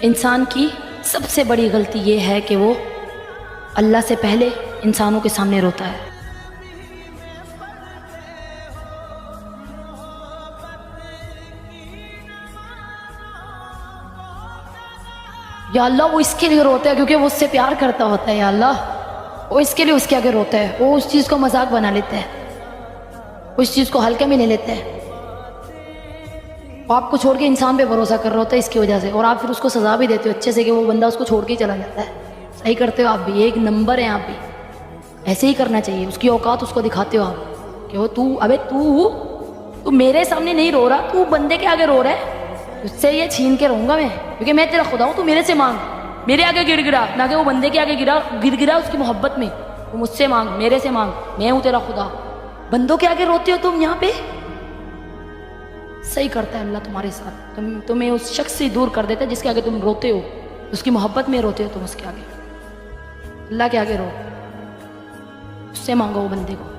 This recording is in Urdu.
انسان کی سب سے بڑی غلطی یہ ہے کہ وہ اللہ سے پہلے انسانوں کے سامنے روتا ہے. یا اللہ وہ اس کے لیے روتا ہے کیونکہ وہ اس سے پیار کرتا ہوتا ہے. یا اللہ وہ اس کے لیے اس کے آگے روتا ہے. وہ اس چیز کو مذاق بنا لیتا ہے, وہ اس چیز کو ہلکے میں لے لیتا ہے. وہ آپ کو چھوڑ کے انسان پہ بھروسہ کر رہا ہوتا ہے اس کی وجہ سے, اور آپ پھر اس کو سزا بھی دیتے ہو اچھے سے کہ وہ بندہ اس کو چھوڑ کے ہی چلا جاتا ہے. صحیح کرتے ہو آپ بھی, ایک نمبر ہیں آپ بھی. ایسے ہی کرنا چاہیے. اس کی اوقات اس کو دکھاتے ہو آپ کہ وہ تو میرے سامنے نہیں رو رہا, تو بندے کے آگے رو رہا ہے. اس سے یہ چھین کے رہوں گا میں, کیونکہ میں تیرا خدا ہوں. تو میرے سے مانگ, میرے آگے گر گرا, نہ کہ وہ بندے کے آگے گر گرا اس کی محبت میں. تو مجھ سے مانگ, میرے سے مانگ, میں ہوں تیرا خدا. بندوں کے آگے روتے ہو تم یہاں پہ. صحیح کرتا ہے اللہ تمہارے ساتھ. تمہیں اس شخص سے دور کر دیتا ہے جس کے آگے تم روتے ہو, اس کی محبت میں روتے ہو تم. اس کے آگے, اللہ کے آگے رو, اس سے مانگو وہ بندے کو.